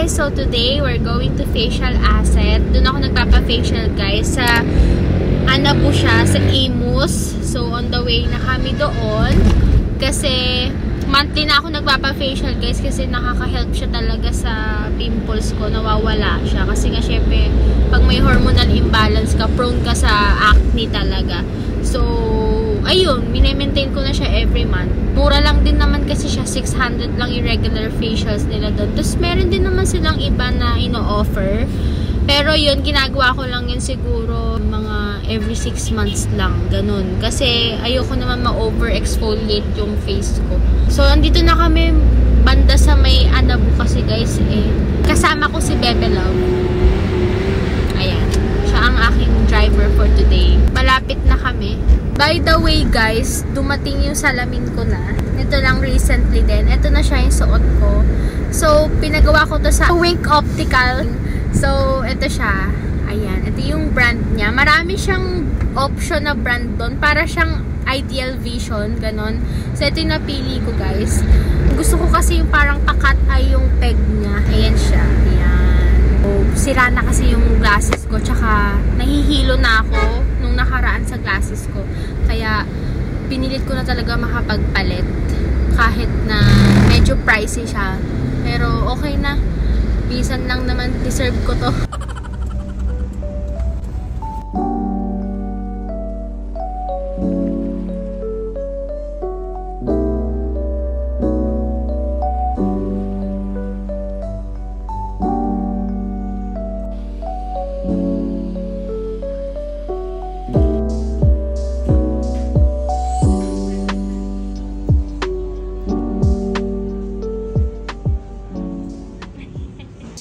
guys! So today, we're going to Facial Asset. Doon ako nagpapa-facial guys sa Anabu siya, sa Imus. So on the way na kami doon. Kasi monthly na ako nagpapa-facial guys kasi nakaka-help siya talaga sa pimples ko. Nawawala siya. Kasi nga syempre, pag may hormonal imbalance ka, prone ka sa acne talaga. So, ayun, mini-maintain ko na siya every month. Mura lang din naman kasi siya, 600 lang yung regular facials nila doon. Tapos meron din naman silang iba na ino-offer. Pero yun, ginagawa ko lang yun siguro mga every 6 months lang, ganun. Kasi ayoko naman ma-over-exfoliate yung face ko. So, andito na kami banda sa may Anabu kasi guys eh. Kasama ko si Bebe Love. Ayan. Siya ang aking driver for today. Malapit na kami. By the way guys, dumating yung salamin ko na. Ito lang recently din. Ito na siya yung suot ko. So, pinagawa ko to sa Wink Optical. So, ito siya. Ayan. Ito yung brand niya. Marami siyang option na brand doon. Para siyang Ideal Vision. Ganon. So, ito yung napili ko guys. Gusto ko kasi yung parang pakat ay yung peg niya. Ayan siya. Ayan. So, sira na kasi yung glasses ko. Tsaka, nahihilo na ako nung nakaraan sa glasses ko. Kaya, pinilit ko na talaga makapagpalit. Kahit na medyo pricey siya. Pero, okay na. Minsan lang naman deserve ko to.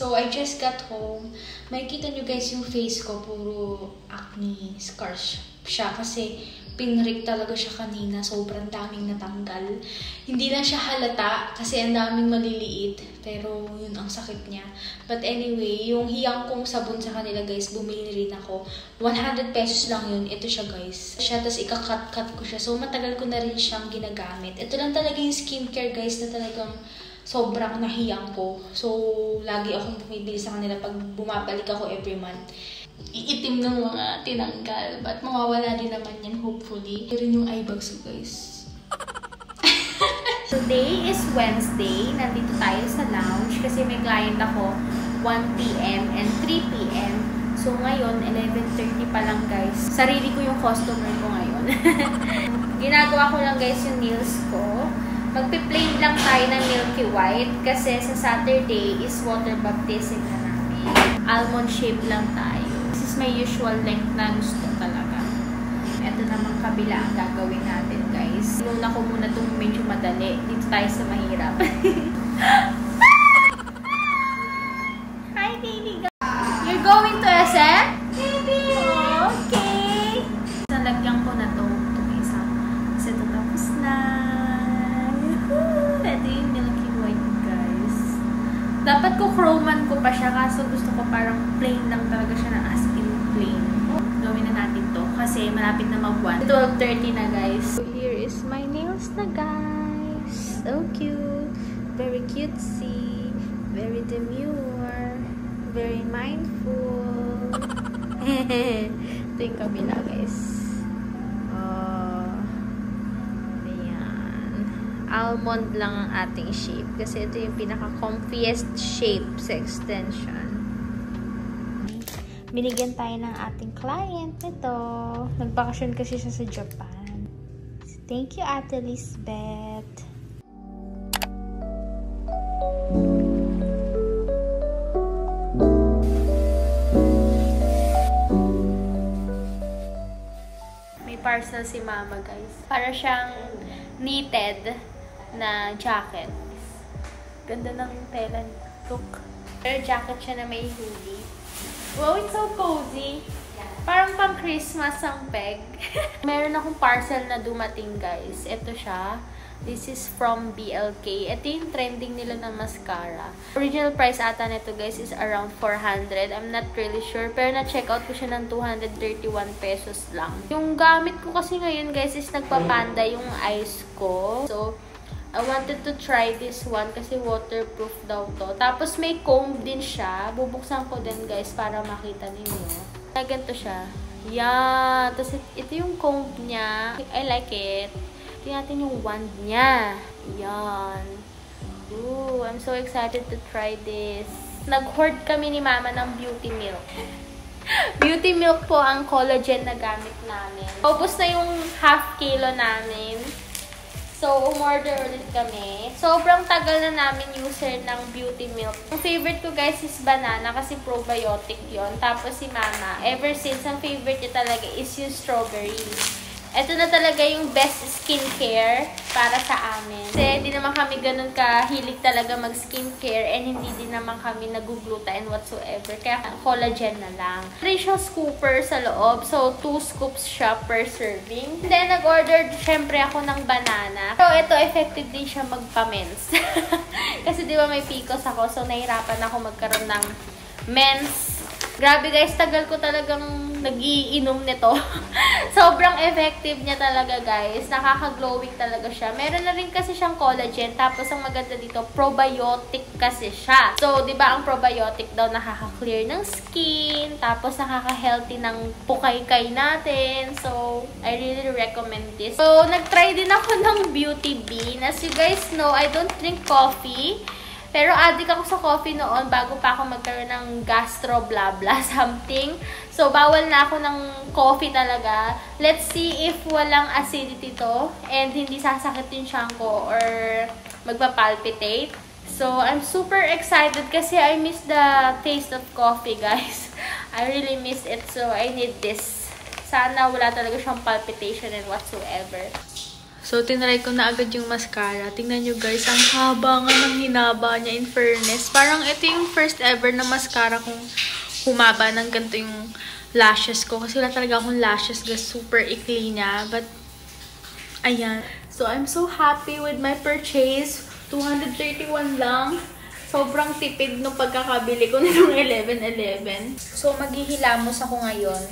So, I just got home. Makikita nyo guys yung face ko, puro acne scars siya. Kasi pinrik talaga siya kanina. Sobrang daming natanggal. Hindi lang siya halata kasi ang daming maliliit. Pero yun ang sakit niya. But anyway, yung hiyang kong sabon sa kanila guys, bumili rin ako. 100 pesos lang yun. Ito siya guys. Tapos ika-cut-cut ko siya. So, matagal ko na rin siyang ginagamit. Ito lang talaga yung skincare guys na talagang sobrang nahiyang ko. So, lagi akong bumibili sa kanila pag bumabalik ako every month. Iitim ng mga tinanggal. But mawawala din naman yan, hopefully. Pero yung eye bags ko, guys. Today is Wednesday. Nandito tayo sa lounge kasi may client ako 1 p.m. and 3 p.m. So, ngayon, 11:30 pa lang, guys. Sarili ko yung customer ko ngayon. Ginagawa ko lang, guys, yung nails ko. Magpi-plain lang tayo ng Milky White kasi sa Saturday is water baptism na namin. Almond shape lang tayo. This is my usual length na gusto talaga. Ito namang kabila ang gagawin natin guys. Inuna ko muna itong medyo madali. Dito tayo sa mahirap. Hi baby! You're going to SM? Baby! Okay! Nalagyan ko na to. Itong isa. Kasi ito tapos na. Ito yung Milky White, guys. Dapat ko chroman ko pa siya kaso gusto ko parang plain lang talaga siya na as in plain. Gawin na natin to kasi malapit na mag-1. 12:30 na, guys. So, here is my nails na, guys. So cute. Very cutesy. Very demure. Very mindful. Ito yung kabila, guys. Almond lang ang ating shape. Kasi ito yung pinaka-comfiest shape sa extension. Binigyan tayo ng ating client nito. Nagbakasyon kasi siya sa Japan. So, thank you, Ate Lisbeth. May parcel si Mama, guys. Para siyang knitted na jacket. Ganda ng tela niya. Look. Pero jacket siya na may hoodie. Wow, it's so cozy. Parang pang Christmas ang peg. Meron akong parcel na dumating, guys. Ito siya. This is from BLK. Ito yung trending nila na mascara. Original price ata nito, guys, is around 400. I'm not really sure. Pero na-check out ko siya ng 231 pesos lang. Yung gamit ko kasi ngayon, guys, is nagpapanda yung eyes ko. So, I wanted to try this one kasi waterproof daw to. Tapos may comb din siya. Bubuksan ko din guys para makita ninyo. Ganito siya. Yan. Tapos ito yung comb niya. I like it. Tingnan natin yung wand niya. Yan. Ooh, I'm so excited to try this. Nag-hoard kami ni Mama ng beauty milk. Beauty milk po ang collagen na gamit namin. Ubus na yung half kilo namin. So, umorder ulit kami. Sobrang tagal na namin user ng beauty milk. Ang favorite ko guys is banana kasi probiotic yon. Tapos si Mama, ever since, ang favorite niya talaga is yung strawberry. Ito na talaga yung best skincare para sa amin. Kasi hindi naman kami ganun kahilig talaga mag-skincare and hindi din naman kami nagugluta and whatsoever. Kaya collagen na lang. Rin siya scooper sa loob. So, 2 scoops siya per serving. And then, nag-order syempre ako ng banana. So, ito effective din siya magpa-mens. Kasi di ba may PCOS ako. So, nahirapan ako magkaroon ng mens. Grabe guys, tagal ko talagang nag-iinom nito. Sobrang effective niya talaga guys. Nakaka-glowing talaga siya. Meron na rin kasi siyang collagen. Tapos ang maganda dito, probiotic kasi siya. So, di ba ang probiotic daw nakaka-clear ng skin. Tapos nakaka-healthy ng pukaykay natin. So, I really recommend this. So, nag-try din ako ng Beauty Bean. As you guys know, I don't drink coffee. Pero addict ako sa coffee noon bago pa ako magkaroon ng gastro blah blah something. So, bawal na ako ng coffee talaga. Let's see if walang acidity to and hindi sasakit yung tiyan ko or magpa-palpitate. So, I'm super excited kasi I miss the taste of coffee, guys. I really miss it. So, I need this. Sana wala talaga siyang palpitation and whatsoever. So, tinry ko na agad yung mascara. Tingnan nyo guys, ang haba nga ng hinaba niya in fairness. Parang ito yung first ever na mascara kong humaba ng ganito yung lashes ko. Kasi wala talaga akong lashes guys. Super ikli niya. But, ayan. So, I'm so happy with my purchase. 231 lang. Sobrang tipid nung pagkakabili ko nitong 11-11. So, maghihilamos ako ngayon.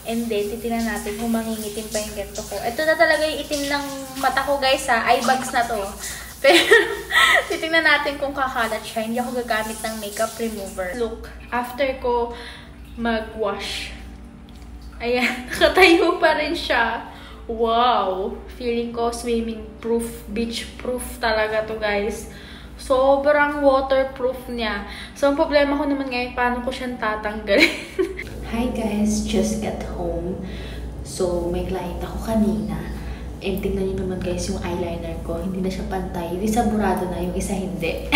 And then, titignan natin kung mangingitim pa yung ganito ko. Ito na talaga yung itim ng mata ko, guys, ha. Eye bags na to. Pero, titignan natin kung kakalat siya. Hindi ako gagamit ng makeup remover. Look, after ko mag-wash. Ayan, nakatayo pa rin siya. Wow! Feeling ko swimming proof, beach proof talaga to, guys. Sobrang waterproof niya. So, ang problema ko naman ngayon, paano ko siyang tatanggalin? Hi guys, just got home. So, may client ako kanina. And tingnan nyo naman guys yung eyeliner ko. Hindi na siya pantay. Yung isa burado na, yung isa hindi.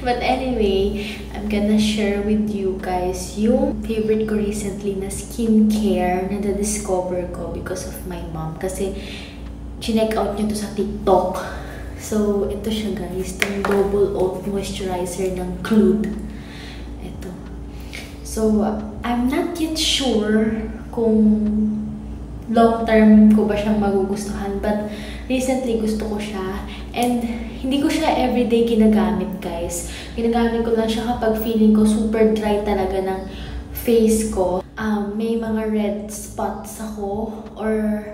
But anyway, I'm gonna share with you guys yung favorite ko recently na skincare na na-discover ko because of my mom. Kasi, chinek out nyo to sa TikTok. So, ito siya guys. Itong Double Oat Moisturizer ng Clued. Ito. So, I'm not yet sure kung long-term ko ba siyang magugustuhan. But, recently gusto ko siya. And, hindi ko siya everyday ginagamit, guys. Ginagamit ko lang siya kapag feeling ko super dry talaga ng face ko. May mga red spots ako or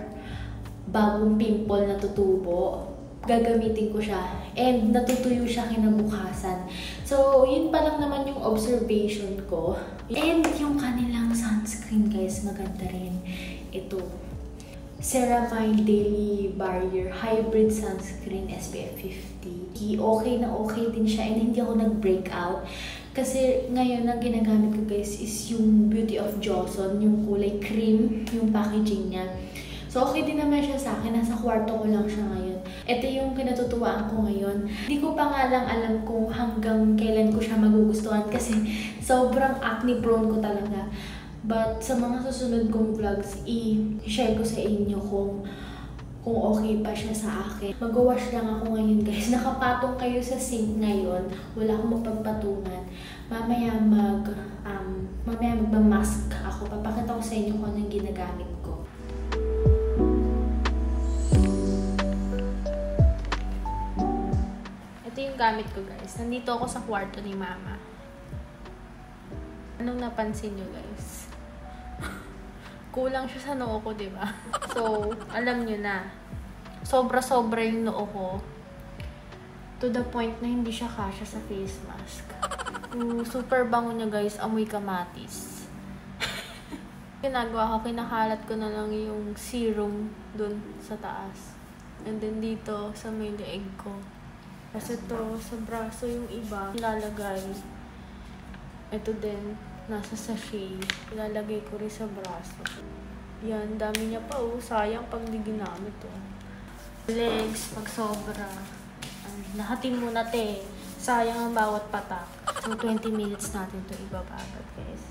bagong pimple na tutubo. Gagamitin ko siya. And natutuyo siya kinabukasan. So, yun pa lang naman yung observation ko. And yung kanilang sunscreen, guys, maganda rin. Ito. Ceramide Daily Barrier Hybrid Sunscreen SPF 50. Okay na okay din siya and hindi ako nag-breakout. Kasi ngayon, ang ginagamit ko, guys, is yung Beauty of Johnson. Yung kulay cream, yung packaging niya. So, okay din naman siya sa akin. Nasa kwarto ko lang siya ngayon. Ito yung kinatutuwaan ko ngayon. Hindi ko pa nga lang alam kung hanggang kailan ko siya magugustuhan kasi sobrang acne prone ko talaga. But sa mga susunod kong vlogs, i-share ko sa inyo kung okay pa siya sa akin. Mag-wash lang ako ngayon, guys. Nakapatong kayo sa sink ngayon. Wala akong mapagpatungan. Mamaya magmamask ako. Papakita ko sa inyo kung anong ginagamit ko. Ito yung gamit ko, guys. Nandito ako sa kwarto ni Mama. Anong napansin nyo, guys? Kulang siya sa noo ko, diba? So, alam nyo na. Sobra-sobra yung noo ko. To the point na hindi siya kasya sa face mask. Super bango niya guys, amoy kamatis. Ginagawa ko, kinakalat ko na lang yung serum dun sa taas. And then dito sa may leeg ko. Kasi to sa braso yung iba, ilalagay. Ito din, nasa sachet. Ilalagay ko rin sa braso. Yan, dami niya pa oh. Sayang pag di ginamit oh. Legs, pag sobra. Lahatin muna te. Sayang ang bawat patak. So, 20 minutes natin to ibababad guys.